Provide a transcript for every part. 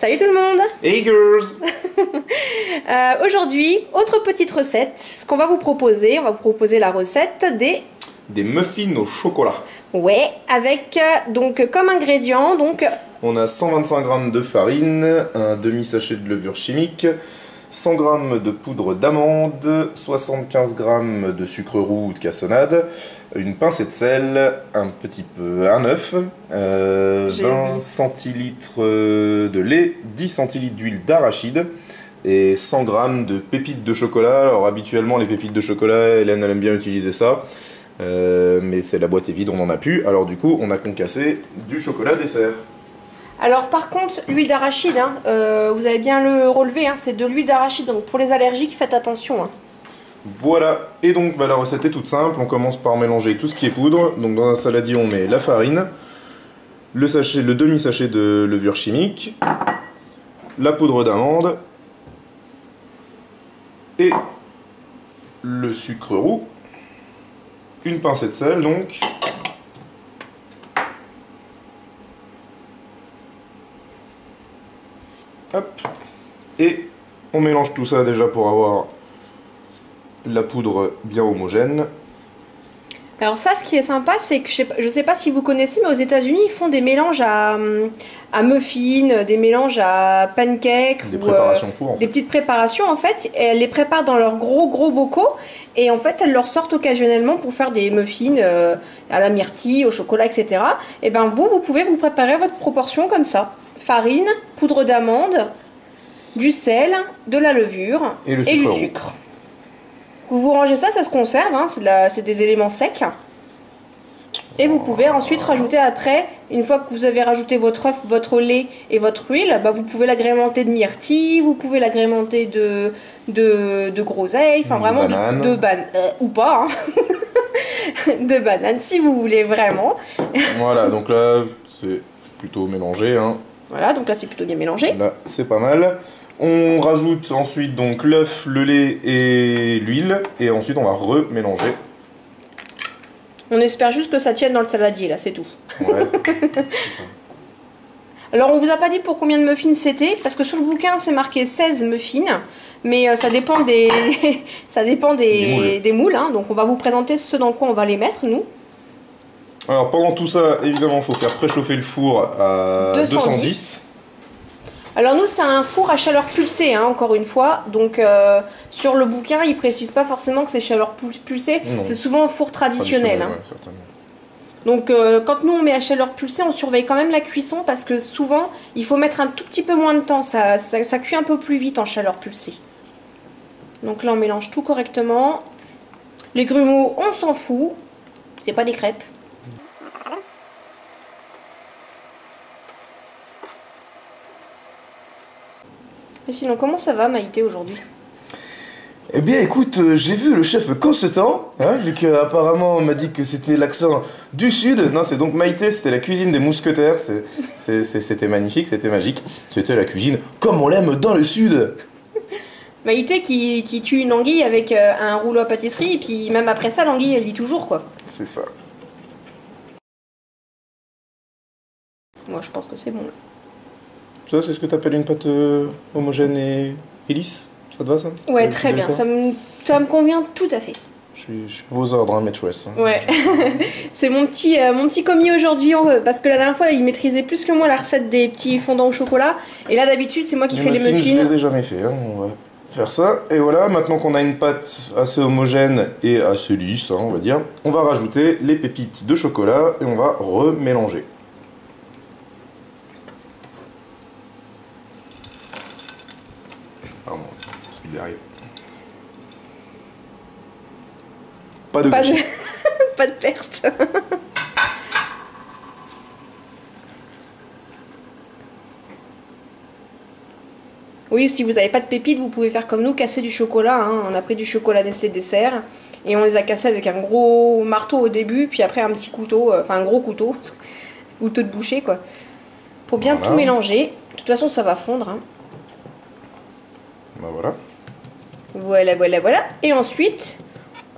Salut tout le monde. Hey girls. Aujourd'hui, autre petite recette. Ce qu'on va vous proposer, on va vous proposer la recette des muffins au chocolat. Ouais, avec donc comme ingrédient, donc on a 125 g de farine, un demi-sachet de levure chimique, 100 g de poudre d'amande, 75 g de sucre roux ou de cassonade, une pincée de sel, un œuf, 20 centilitres de lait, 10 centilitres d'huile d'arachide et 100 g de pépites de chocolat. Alors habituellement les pépites de chocolat, Hélène elle aime bien utiliser ça, mais c'est la boîte est vide, on n'en a plus. Alors du coup on a concassé du chocolat dessert. Alors par contre, l'huile d'arachide, vous avez bien le relevé, c'est de l'huile d'arachide, donc pour les allergiques, faites attention. Voilà, et donc la recette est toute simple, on commence par mélanger tout ce qui est poudre. Donc dans un saladier on met la farine, le demi-sachet de levure chimique, la poudre d'amande et le sucre roux, une pincée de sel donc. Hop. Et on mélange tout ça déjà pour avoir la poudre bien homogène. Alors ça, ce qui est sympa, c'est que je sais pas si vous connaissez, mais aux États-Unis ils font des mélanges à muffins, des mélanges à pancakes, des préparations pour, en fait. Des petites préparations en fait. Et elles les préparent dans leurs gros bocaux et en fait elles leur sortent occasionnellement pour faire des muffins à la myrtille, au chocolat, etc. Et ben vous pouvez vous préparer votre proportion comme ça: farine, poudre d'amande, du sel, de la levure et du sucre. Vous rangez ça, ça se conserve, c'est des éléments secs. Et vous pouvez ensuite rajouter après, une fois que vous avez rajouté votre œuf, votre lait et votre huile, vous pouvez l'agrémenter de myrtille, vous pouvez l'agrémenter de groseille, enfin vraiment de bananes, ou pas, de bananes si vous voulez vraiment. Voilà, donc là c'est plutôt mélangé. Voilà, donc là c'est plutôt bien mélangé. Là c'est pas mal. On rajoute ensuite donc l'œuf, le lait et l'huile, et ensuite on va remélanger. On espère juste que ça tienne dans le saladier, là, c'est tout. Ouais, c'est ça. Alors on vous a pas dit pour combien de muffins c'était, parce que sur le bouquin c'est marqué 16 muffins, mais ça dépend des moules, donc on va vous présenter ce dans quoi on va les mettre, nous. Alors pendant tout ça, évidemment, il faut faire préchauffer le four à 210. Alors nous c'est un four à chaleur pulsée, encore une fois, donc sur le bouquin il précise pas forcément que c'est chaleur pulsée, c'est souvent un four traditionnel. Ouais, certainement. Donc quand nous on met à chaleur pulsée, on surveille quand même la cuisson parce que souvent il faut mettre un tout petit peu moins de temps, ça cuit un peu plus vite en chaleur pulsée. Donc là on mélange tout correctement. Les grumeaux on s'en fout, c'est pas des crêpes. Et sinon, comment ça va, Maïté, aujourd'hui? Eh bien, écoute, j'ai vu le chef Constantin, vu qu'apparemment on m'a dit que c'était l'accent du sud. Non, c'est donc Maïté, c'était la cuisine des mousquetaires. C'était magnifique, c'était magique. C'était la cuisine comme on l'aime dans le sud. Maïté qui tue une anguille avec un rouleau à pâtisserie, et puis même après ça, l'anguille, elle vit toujours, quoi. C'est ça. Moi, je pense que c'est bon, là. Ça, c'est ce que tu appelles une pâte homogène et lisse? Ça te va, ça? Ouais, très bien. Ça me convient tout à fait. Je suis vos ordres, maîtresse. Ouais. C'est mon petit commis aujourd'hui, parce que la dernière fois, il maîtrisait plus que moi la recette des petits fondants au chocolat. Et là, d'habitude, c'est moi qui fais les muffins. Je les ai jamais fait, on va faire ça. Et voilà, maintenant qu'on a une pâte assez homogène et assez lisse, on va dire, on va rajouter les pépites de chocolat et on va remélanger. Pardon, c'est derrière. Pas de pas de perte. Oui, si vous n'avez pas de pépites, vous pouvez faire comme nous, casser du chocolat. On a pris du chocolat dessert et on les a cassés avec un gros marteau au début, puis après un petit couteau, enfin un gros couteau, couteau de boucher, quoi, pour bien tout mélanger. De toute façon, ça va fondre. Voilà. Voilà. Et ensuite,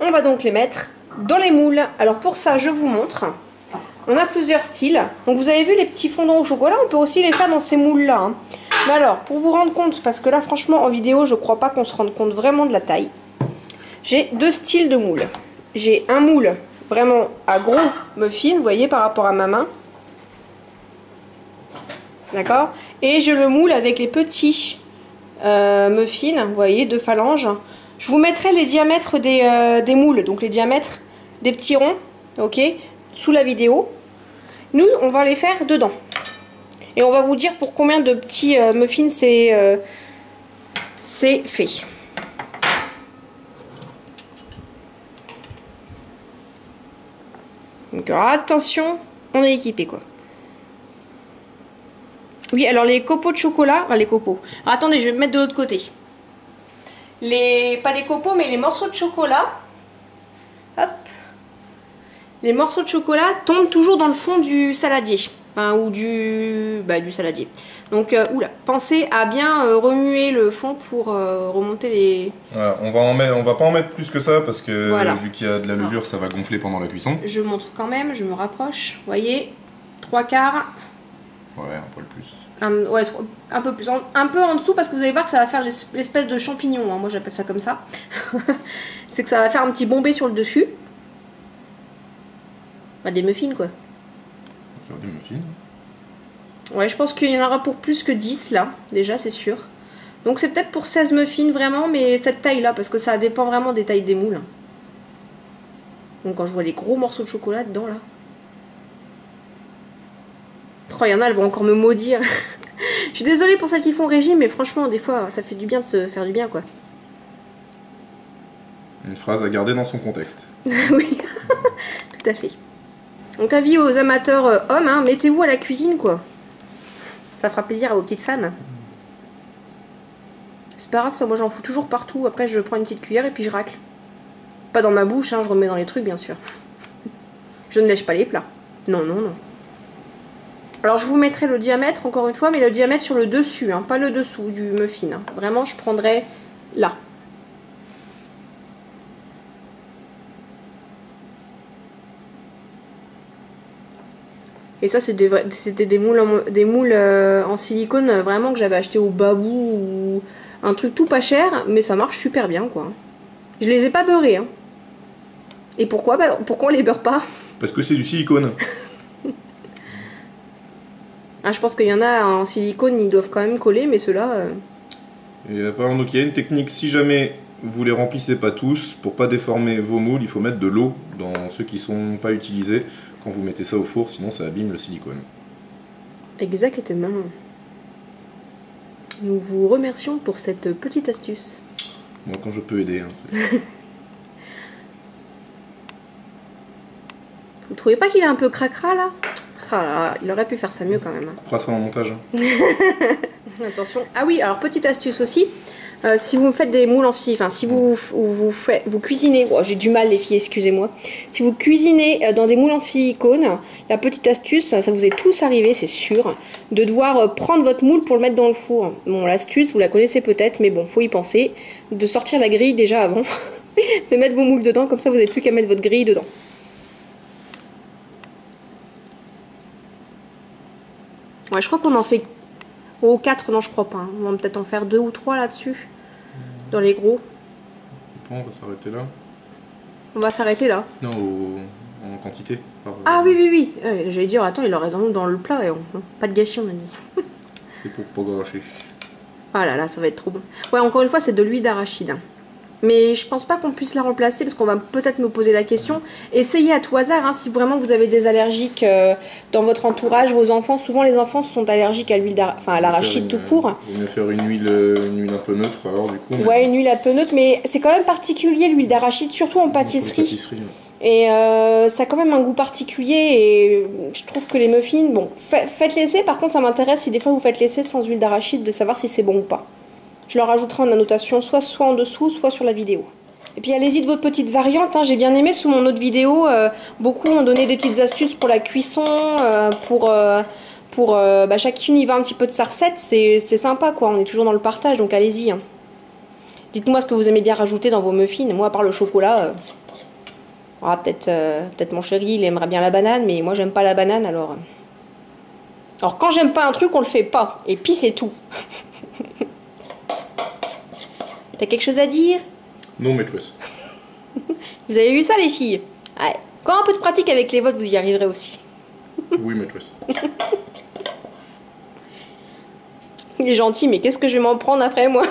on va donc les mettre dans les moules. Alors pour ça, je vous montre. On a plusieurs styles. Donc vous avez vu les petits fondants au chocolat, on peut aussi les faire dans ces moules-là. Mais alors, pour vous rendre compte, parce que là franchement en vidéo je crois pas qu'on se rende compte vraiment de la taille, j'ai deux styles de moule. J'ai un moule vraiment à gros muffin, vous voyez, par rapport à ma main. D'accord? Et j'ai le moule avec les petits muffins, vous voyez, de phalanges. Je vous mettrai les diamètres des moules, donc les diamètres des petits ronds, ok, sous la vidéo. Nous, on va les faire dedans. Et on va vous dire pour combien de petits muffins c'est fait. Donc alors, attention, on est équipé quoi. Oui, alors les copeaux de chocolat, enfin les copeaux. Alors, attendez, je vais me mettre de l'autre côté. Pas les copeaux, mais les morceaux de chocolat. Hop. Les morceaux de chocolat tombent toujours dans le fond du saladier. Enfin, ou du saladier. Donc, oula, pensez à bien remuer le fond pour remonter les... Voilà, on va pas en mettre plus que ça parce que voilà. Vu qu'il y a de la levure, ça va gonfler pendant la cuisson. Je montre quand même, je me rapproche. Vous voyez, 3/4. Ouais, un poil plus. Ouais, un peu plus. Un peu en dessous parce que vous allez voir que ça va faire l'espèce de champignon. Hein. Moi, j'appelle ça comme ça. C'est que ça va faire un petit bombé sur le dessus. Bah, des muffins, quoi. Faire des muffins. Ouais, je pense qu'il y en aura pour plus que 10 là, déjà, c'est sûr. Donc c'est peut-être pour 16 muffins vraiment, mais cette taille-là, parce que ça dépend vraiment des tailles des moules. Donc quand je vois les gros morceaux de chocolat dedans, là. Oh, il y en a, elles vont encore me maudire. Je suis désolée pour celles qui font régime, mais franchement, des fois, ça fait du bien de se faire du bien, quoi. Une phrase à garder dans son contexte. Oui, tout à fait. Donc avis aux amateurs hommes, hein, mettez-vous à la cuisine, quoi. Ça fera plaisir à vos petites femmes. C'est pas grave, ça, moi j'en fous toujours partout. Après, je prends une petite cuillère et puis je racle. Pas dans ma bouche, hein, je remets dans les trucs, bien sûr. Je ne lèche pas les plats. Non, non, non. Alors, je vous mettrai le diamètre, encore une fois, mais le diamètre sur le dessus, hein, pas le dessous du muffin. Hein. Vraiment, je prendrai là. Et ça, c'était des moules en silicone vraiment que j'avais acheté au Babou ou un truc tout pas cher, mais ça marche super bien, quoi. Je les ai pas beurrés, hein. Et pourquoi? Bah, pourquoi on les beurre pas? Parce que c'est du silicone. Ah, je pense qu'il y en a en silicone, ils doivent quand même coller, mais ceux-là... Et apparemment, donc il y a une technique, si jamais vous les remplissez pas tous, pour pas déformer vos moules, il faut mettre de l'eau dans ceux qui sont pas utilisés quand vous mettez ça au four, sinon ça abîme le silicone. Exactement. Nous vous remercions pour cette petite astuce. Moi, quand je peux aider. Hein. Vous trouvez pas qu'il est un peu cracra, là? Ah là là, il aurait pu faire ça mieux quand même. On fera ça en montage. Hein. Attention. Ah oui, alors petite astuce aussi. Si vous faites des moules en scie, enfin si vous cuisinez, oh, j'ai du mal les filles, excusez-moi. Si vous cuisinez dans des moules en silicone, la petite astuce, ça vous est tous arrivé, c'est sûr, de devoir prendre votre moule pour le mettre dans le four. Bon, l'astuce, vous la connaissez peut-être, mais bon, faut y penser. De sortir la grille déjà avant, de mettre vos moules dedans, comme ça vous n'avez plus qu'à mettre votre grille dedans. Ouais, je crois qu'on en fait... Oh, 4, non, je crois pas. Hein. On va peut-être en faire 2 ou 3 là-dessus. Dans les gros. Bon, on va s'arrêter là. On va s'arrêter là. Non, en quantité. Ah oui, oui, oui. J'allais dire, attends, il a raison dans le plat. Pas de gâchis, on a dit. C'est pour pas gâcher. Ah là là, ça va être trop bon. Ouais, encore une fois, c'est de l'huile d'arachide. Mais je pense pas qu'on puisse la remplacer parce qu'on va peut-être me poser la question. Essayez à tout hasard, hein, si vraiment vous avez des allergiques dans votre entourage, vos enfants. Souvent les enfants sont allergiques à l'huile à l'arachide tout court. Il vaut mieux faire une huile un peu neutre alors du coup. Ouais, une huile un peu neutre, mais c'est quand même particulier l'huile d'arachide, surtout en pâtisserie. Ouais. Et ça a quand même un goût particulier et je trouve que les muffins, bon, faites l'essai. Par contre, ça m'intéresse si des fois vous faites l'essai sans huile d'arachide de savoir si c'est bon ou pas. Je leur rajouterai en annotation soit en dessous, soit sur la vidéo. Et puis allez-y de votre petite variante, hein. J'ai bien aimé sous mon autre vidéo, beaucoup ont donné des petites astuces pour la cuisson, chacune y va un petit peu de sa recette, c'est sympa quoi, on est toujours dans le partage, donc allez-y. Hein. Dites-moi ce que vous aimez bien rajouter dans vos muffins, moi à part le chocolat, peut-être mon chéri il aimerait bien la banane, mais moi j'aime pas la banane alors... Alors quand j'aime pas un truc, on le fait pas. Et puis c'est tout. T'as quelque chose à dire? Non, maîtresse. Vous avez vu ça, les filles? Ouais. Quand un peu de pratique avec les votes, vous y arriverez aussi. Oui, maîtresse. Il est gentil, mais qu'est-ce que je vais m'en prendre après, moi?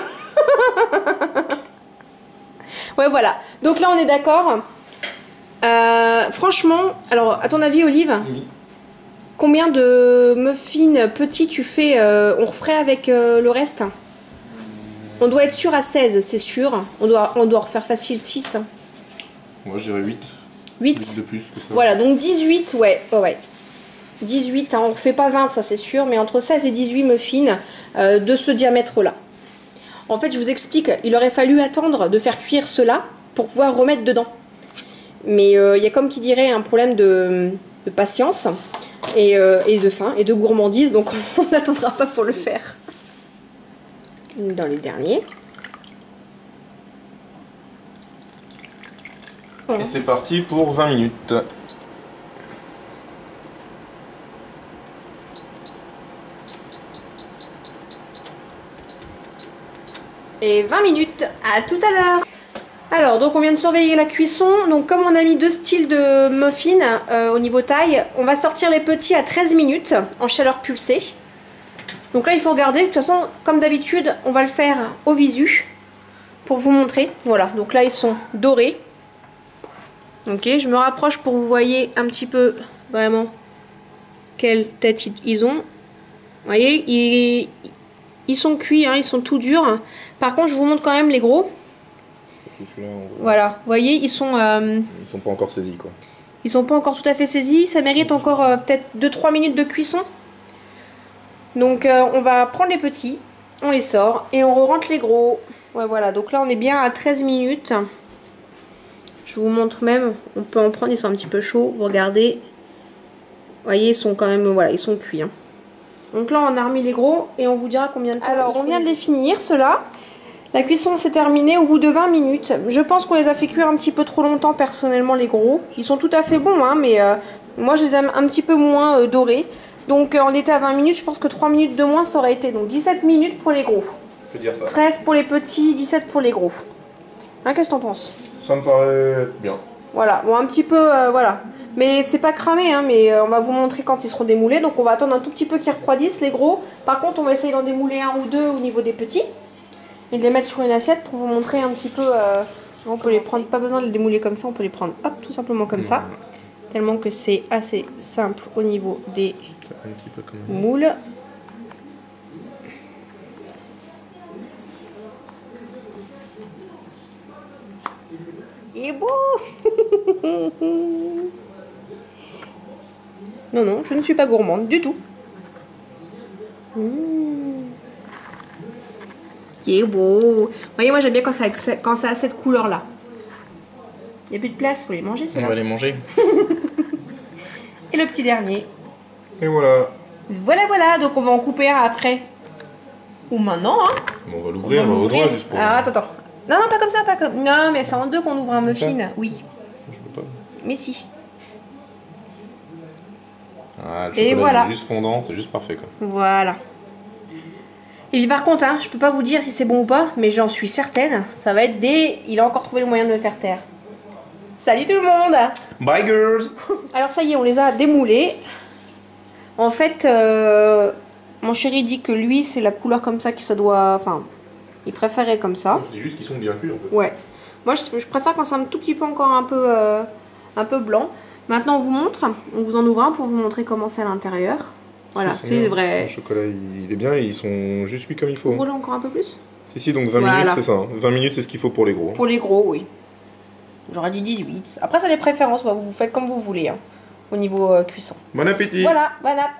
Ouais, voilà. Donc là, on est d'accord. Franchement, alors, à ton avis, Olive, Oui. combien de muffins petits tu fais? On referait avec le reste? On doit être sûr à 16, c'est sûr. On doit refaire facile 6. Moi, je dirais 8. 8 de plus que ça. Voilà, donc 18, ouais. Oh, ouais. 18, hein, on ne fait pas 20, ça c'est sûr, mais entre 16 et 18 muffins de ce diamètre-là. En fait, je vous explique, il aurait fallu attendre de faire cuire cela pour pouvoir remettre dedans. Mais il y a comme qui dirait un problème de patience et de faim et de gourmandise, donc on n'attendra pas pour le faire. Dans les derniers. Et c'est parti pour 20 minutes. Et 20 minutes, à tout à l'heure. Alors, donc on vient de surveiller la cuisson. Donc comme on a mis deux styles de muffins au niveau taille, on va sortir les petits à 13 minutes en chaleur pulsée. Donc là, il faut regarder. De toute façon, comme d'habitude, on va le faire au visu pour vous montrer. Voilà, donc là, ils sont dorés. Ok, je me rapproche pour que vous voyez un petit peu vraiment quelle tête ils ont. Vous voyez, ils sont cuits, hein, ils sont tout durs. Par contre, je vous montre quand même les gros. Voilà, vous voyez, ils sont pas encore saisis, quoi. Ils sont pas encore tout à fait saisis. Ça mérite encore peut-être 2-3 minutes de cuisson. Donc on va prendre les petits, on les sort et on rentre les gros. Ouais, voilà, donc là on est bien à 13 minutes. Je vous montre même, on peut en prendre, ils sont un petit peu chauds. Vous regardez, vous voyez, ils sont quand même, voilà, ils sont cuits, hein. Donc là on a remis les gros et on vous dira combien de temps. Alors on vient de les finir, ceux-là. La cuisson s'est terminée au bout de 20 minutes. Je pense qu'on les a fait cuire un petit peu trop longtemps personnellement, les gros. Ils sont tout à fait bons, hein, mais moi je les aime un petit peu moins dorés. Donc on était à 20 minutes, je pense que 3 minutes de moins ça aurait été. Donc 17 minutes pour les gros. Je peux dire ça. 13 pour les petits, 17 pour les gros. Hein, qu'est-ce que t'en penses? Ça me paraît bien. Voilà, bon un petit peu, voilà. Mais c'est pas cramé, hein, mais on va vous montrer quand ils seront démoulés. Donc on va attendre un tout petit peu qu'ils refroidissent les gros. Par contre on va essayer d'en démouler un ou deux au niveau des petits. Et de les mettre sur une assiette pour vous montrer un petit peu. On peut les prendre, pas besoin de les démouler comme ça, on peut les prendre hop, tout simplement comme ça. Tellement que c'est assez simple au niveau des moules. C'est beau. Non, non, je ne suis pas gourmande du tout. C'est beau. Vous voyez, moi j'aime bien quand ça a cette couleur-là. Il n'y a plus de place, il faut les manger ceux-là. On va les manger. Et le petit dernier. Et voilà. Voilà, voilà, donc on va en couper un après. Ou maintenant, hein. Bon, on va l'ouvrir au doigt juste pour... Ah, attends. Non, non, pas comme ça, pas comme... Non, mais c'est en deux qu'on ouvre un muffin, oui. Je veux pas. Mais si. Ah, le Et chocolat voilà. est juste fondant, c'est juste parfait, quoi. Voilà. Et puis par contre, hein, je peux pas vous dire si c'est bon ou pas, mais j'en suis certaine, ça va être des... Il a encore trouvé le moyen de me faire taire. Salut tout le monde. Bye girls. Alors ça y est, on les a démoulés. En fait, mon chéri dit que lui, c'est la couleur comme ça qui se doit... Enfin, il préférait comme ça. Je dis juste qu'ils sont bien cuits, en fait. Ouais. Moi, je préfère quand c'est un tout petit peu encore un peu blanc. Maintenant, on vous montre. On vous en ouvre un pour vous montrer comment c'est à l'intérieur. Voilà, c'est vrai. Le chocolat, il est bien, ils sont juste cuits comme il faut. Vous voulez encore un peu plus? Si, donc 20 Voilà. minutes, c'est ça. Hein. 20 minutes, c'est ce qu'il faut pour les gros. Pour les gros, oui. J'aurais dit 18. Après, ça les préférences. Vous faites comme vous voulez, hein, au niveau cuisson. Bon appétit. Voilà, bon app.